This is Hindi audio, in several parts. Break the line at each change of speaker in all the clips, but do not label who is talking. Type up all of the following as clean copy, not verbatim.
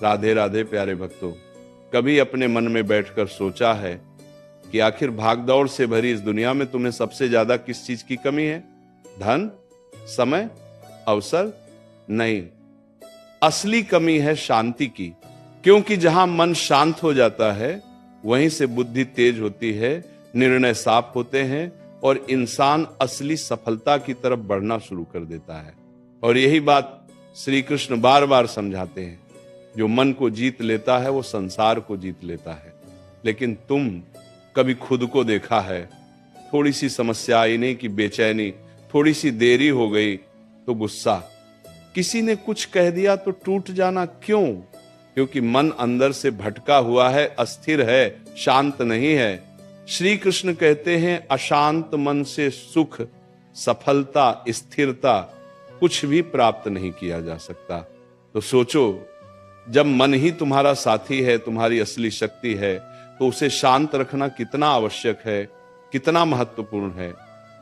राधे राधे प्यारे भक्तों, कभी अपने मन में बैठकर सोचा है कि आखिर भागदौड़ से भरी इस दुनिया में तुम्हें सबसे ज्यादा किस चीज की कमी है? धन, समय, अवसर? नहीं, असली कमी है शांति की। क्योंकि जहां मन शांत हो जाता है वहीं से बुद्धि तेज होती है, निर्णय साफ होते हैं और इंसान असली सफलता की तरफ बढ़ना शुरू कर देता है। और यही बात श्री कृष्ण बार बार समझाते हैं। जो मन को जीत लेता है वो संसार को जीत लेता है। लेकिन तुम कभी खुद को देखा है? थोड़ी सी समस्या आई नहीं कि बेचैनी, थोड़ी सी देरी हो गई तो गुस्सा, किसी ने कुछ कह दिया तो टूट जाना। क्यों? क्योंकि मन अंदर से भटका हुआ है, अस्थिर है, शांत नहीं है। श्री कृष्ण कहते हैं अशांत मन से सुख, सफलता, स्थिरता कुछ भी प्राप्त नहीं किया जा सकता। तो सोचो, जब मन ही तुम्हारा साथी है, तुम्हारी असली शक्ति है, तो उसे शांत रखना कितना आवश्यक है, कितना महत्वपूर्ण है।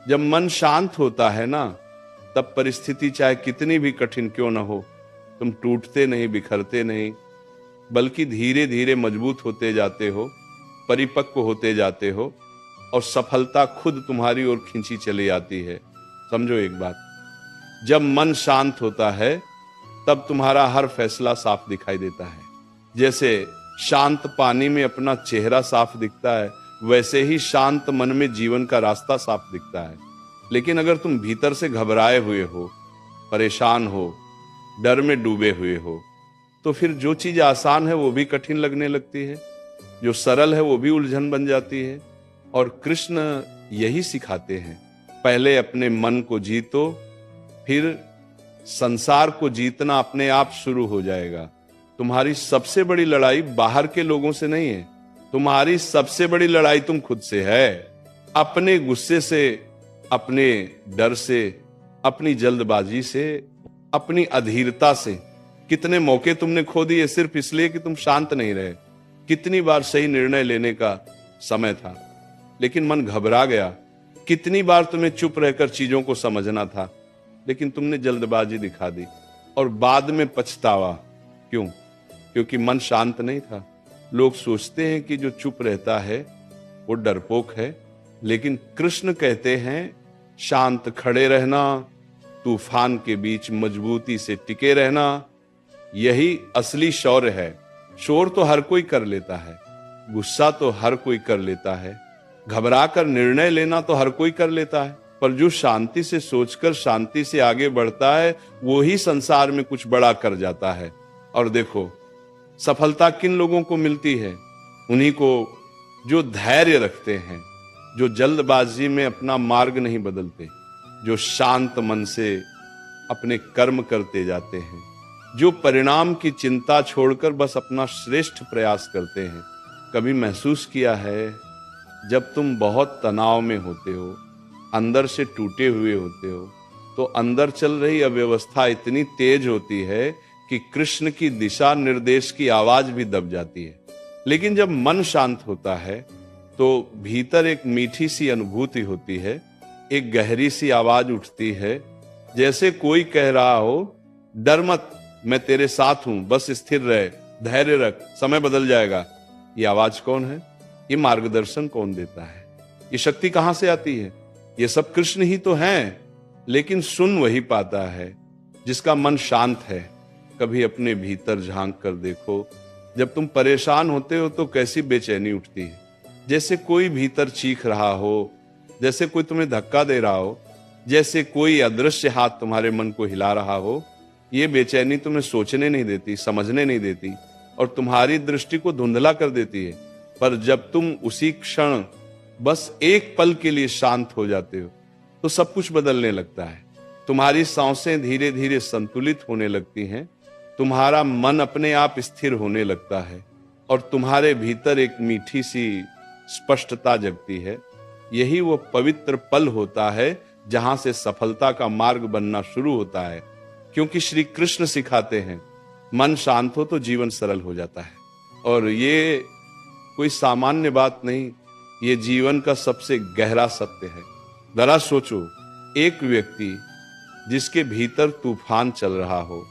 जब मन शांत होता है ना, तब परिस्थिति चाहे कितनी भी कठिन क्यों ना हो, तुम टूटते नहीं, बिखरते नहीं, बल्कि धीरे धीरे मजबूत होते जाते हो, परिपक्व होते जाते हो और सफलता खुद तुम्हारी ओर खींची चली आती है। समझो एक बात, जब मन शांत होता है तब तुम्हारा हर फैसला साफ दिखाई देता है। जैसे शांत पानी में अपना चेहरा साफ दिखता है, वैसे ही शांत मन में जीवन का रास्ता साफ दिखता है। लेकिन अगर तुम भीतर से घबराए हुए हो, परेशान हो, डर में डूबे हुए हो, तो फिर जो चीज आसान है वो भी कठिन लगने लगती है, जो सरल है वो भी उलझन बन जाती है। और कृष्ण यही सिखाते हैं, पहले अपने मन को जीतो, फिर संसार को जीतना अपने आप शुरू हो जाएगा। तुम्हारी सबसे बड़ी लड़ाई बाहर के लोगों से नहीं है, तुम्हारी सबसे बड़ी लड़ाई तुम खुद से है। अपने गुस्से से, अपने डर से, अपनी जल्दबाजी से, अपनी अधीरता से। कितने मौके तुमने खो दिए सिर्फ इसलिए कि तुम शांत नहीं रहे। कितनी बार सही निर्णय लेने का समय था लेकिन मन घबरा गया। कितनी बार तुम्हें चुप रहकर चीजों को समझना था लेकिन तुमने जल्दबाजी दिखा दी और बाद में पछतावा। क्यों? क्योंकि मन शांत नहीं था। लोग सोचते हैं कि जो चुप रहता है वो डरपोक है, लेकिन कृष्ण कहते हैं शांत खड़े रहना, तूफान के बीच मजबूती से टिके रहना, यही असली शौर्य है। शोर तो हर कोई कर लेता है, गुस्सा तो हर कोई कर लेता है, घबरा कर निर्णय लेना तो हर कोई कर लेता है, पर जो शांति से सोचकर शांति से आगे बढ़ता है वो ही संसार में कुछ बड़ा कर जाता है। और देखो, सफलता किन लोगों को मिलती है? उन्हीं को जो धैर्य रखते हैं, जो जल्दबाजी में अपना मार्ग नहीं बदलते, जो शांत मन से अपने कर्म करते जाते हैं, जो परिणाम की चिंता छोड़कर बस अपना श्रेष्ठ प्रयास करते हैं। कभी महसूस किया है जब तुम बहुत तनाव में होते हो, अंदर से टूटे हुए होते हो, तो अंदर चल रही अव्यवस्था इतनी तेज होती है कि कृष्ण की दिशा निर्देश की आवाज भी दब जाती है। लेकिन जब मन शांत होता है तो भीतर एक मीठी सी अनुभूति होती है, एक गहरी सी आवाज उठती है, जैसे कोई कह रहा हो डर मत, मैं तेरे साथ हूं, बस स्थिर रहे, धैर्य रख, समय बदल जाएगा। ये आवाज कौन है? ये मार्गदर्शन कौन देता है? ये शक्ति कहां से आती है? ये सब कृष्ण ही तो हैं। लेकिन सुन वही पाता है जिसका मन शांत है। कभी अपने भीतर झांक कर देखो, जब तुम परेशान होते हो तो कैसी बेचैनी उठती है, जैसे कोई भीतर चीख रहा हो, जैसे कोई तुम्हें धक्का दे रहा हो, जैसे कोई अदृश्य हाथ तुम्हारे मन को हिला रहा हो। ये बेचैनी तुम्हें सोचने नहीं देती, समझने नहीं देती और तुम्हारी दृष्टि को धुंधला कर देती है। पर जब तुम उसी क्षण बस एक पल के लिए शांत हो जाते हो तो सब कुछ बदलने लगता है। तुम्हारी सांसें धीरे धीरे संतुलित होने लगती हैं, तुम्हारा मन अपने आप स्थिर होने लगता है और तुम्हारे भीतर एक मीठी सी स्पष्टता जगती है। यही वो पवित्र पल होता है जहां से सफलता का मार्ग बनना शुरू होता है। क्योंकि श्री कृष्ण सिखाते हैं मन शांत हो तो जीवन सरल हो जाता है। और ये कोई सामान्य बात नहीं, ये जीवन का सबसे गहरा सत्य है। जरा सोचो, एक व्यक्ति जिसके भीतर तूफान चल रहा हो,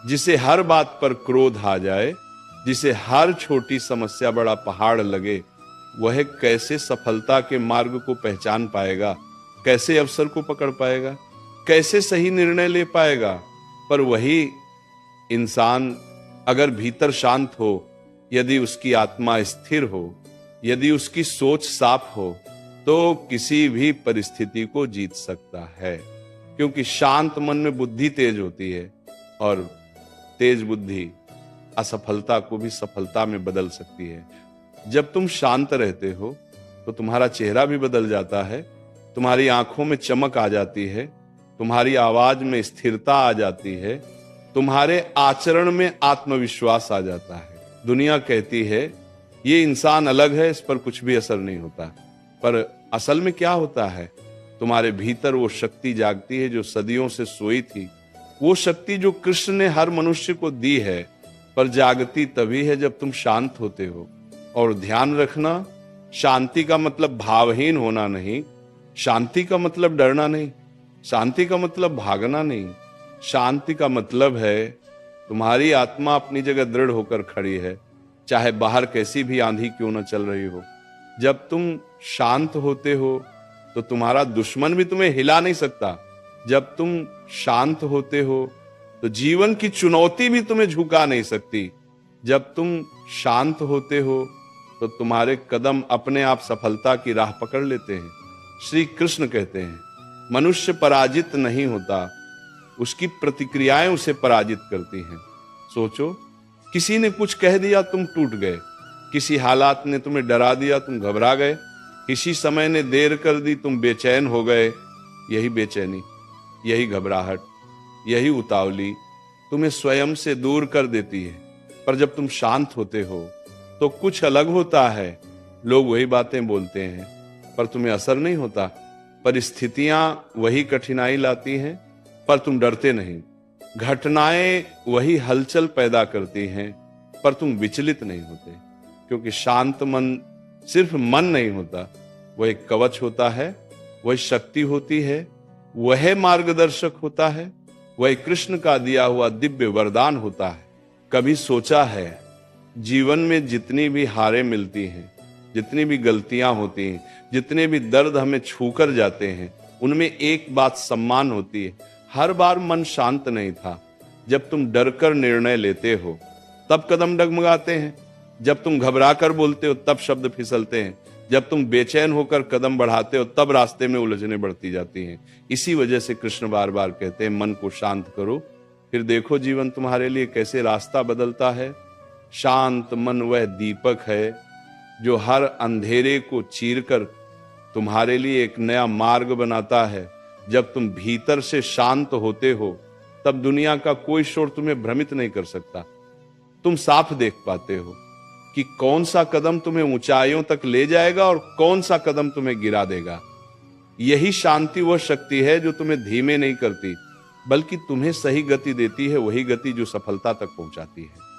जिसे हर बात पर क्रोध आ जाए, जिसे हर छोटी समस्या बड़ा पहाड़ लगे, वह कैसे सफलता के मार्ग को पहचान पाएगा, कैसे अवसर को पकड़ पाएगा, कैसे सही निर्णय ले पाएगा। पर वही इंसान अगर भीतर शांत हो, यदि उसकी आत्मा स्थिर हो, यदि उसकी सोच साफ हो, तो किसी भी परिस्थिति को जीत सकता है। क्योंकि शांत मन में बुद्धि तेज होती है और तेज बुद्धि असफलता को भी सफलता में बदल सकती है। जब तुम शांत रहते हो तो तुम्हारा चेहरा भी बदल जाता है, तुम्हारी आंखों में चमक आ जाती है, तुम्हारी आवाज में स्थिरता आ जाती है, तुम्हारे आचरण में आत्मविश्वास आ जाता है। दुनिया कहती है ये इंसान अलग है, इस पर कुछ भी असर नहीं होता, पर असल में क्या होता है, तुम्हारे भीतर वो शक्ति जागती है जो सदियों से सोई थी। वो शक्ति जो कृष्ण ने हर मनुष्य को दी है, पर जागती तभी है जब तुम शांत होते हो। और ध्यान रखना, शांति का मतलब भावहीन होना नहीं, शांति का मतलब डरना नहीं, शांति का मतलब भागना नहीं। शांति का मतलब है तुम्हारी आत्मा अपनी जगह दृढ़ होकर खड़ी है, चाहे बाहर कैसी भी आंधी क्यों न चल रही हो। जब तुम शांत होते हो तो तुम्हारा दुश्मन भी तुम्हें हिला नहीं सकता। जब तुम शांत होते हो तो जीवन की चुनौती भी तुम्हें झुका नहीं सकती। जब तुम शांत होते हो तो तुम्हारे कदम अपने आप सफलता की राह पकड़ लेते हैं। श्री कृष्ण कहते हैं मनुष्य पराजित नहीं होता, उसकी प्रतिक्रियाएं उसे पराजित करती हैं। सोचो, किसी ने कुछ कह दिया, तुम टूट गए। किसी हालात ने तुम्हें डरा दिया, तुम घबरा गए। किसी समय ने देर कर दी, तुम बेचैन हो गए। यही बेचैनी, यही घबराहट, यही उतावली तुम्हें स्वयं से दूर कर देती है। पर जब तुम शांत होते हो तो कुछ अलग होता है। लोग वही बातें बोलते हैं पर तुम्हें असर नहीं होता। परिस्थितियां वही कठिनाई लाती हैं पर तुम डरते नहीं। घटनाएं वही हलचल पैदा करती हैं पर तुम विचलित नहीं होते। क्योंकि शांत मन सिर्फ मन नहीं होता, वह एक कवच होता है, वह शक्ति होती है, वह मार्गदर्शक होता है, वह कृष्ण का दिया हुआ दिव्य वरदान होता है। कभी सोचा है जीवन में जितनी भी हारें मिलती हैं, जितनी भी गलतियां होती हैं, जितने भी दर्द हमें छूकर जाते हैं, उनमें एक बात सम्मान होती है। हर बार मन शांत नहीं था। जब तुम डरकर निर्णय लेते हो तब कदम डगमगाते हैं, जब तुम घबरा कर बोलते हो तब शब्द फिसलते हैं, जब तुम बेचैन होकर कदम बढ़ाते हो तब रास्ते में उलझने बढ़ती जाती हैं। इसी वजह से कृष्ण बार बार कहते हैं मन को शांत करो, फिर देखो जीवन तुम्हारे लिए कैसे रास्ता बदलता है। शांत मन वह दीपक है जो हर अंधेरे को चीरकर तुम्हारे लिए एक नया मार्ग बनाता है। जब तुम भीतर से शांत होते हो तब दुनिया का कोई शोर तुम्हें भ्रमित नहीं कर सकता। तुम साफ देख पाते हो कि कौन सा कदम तुम्हें ऊंचाइयों तक ले जाएगा और कौन सा कदम तुम्हें गिरा देगा। यही शांति वह शक्ति है जो तुम्हें धीमे नहीं करती, बल्कि तुम्हें सही गति देती है, वही गति जो सफलता तक पहुंचाती है।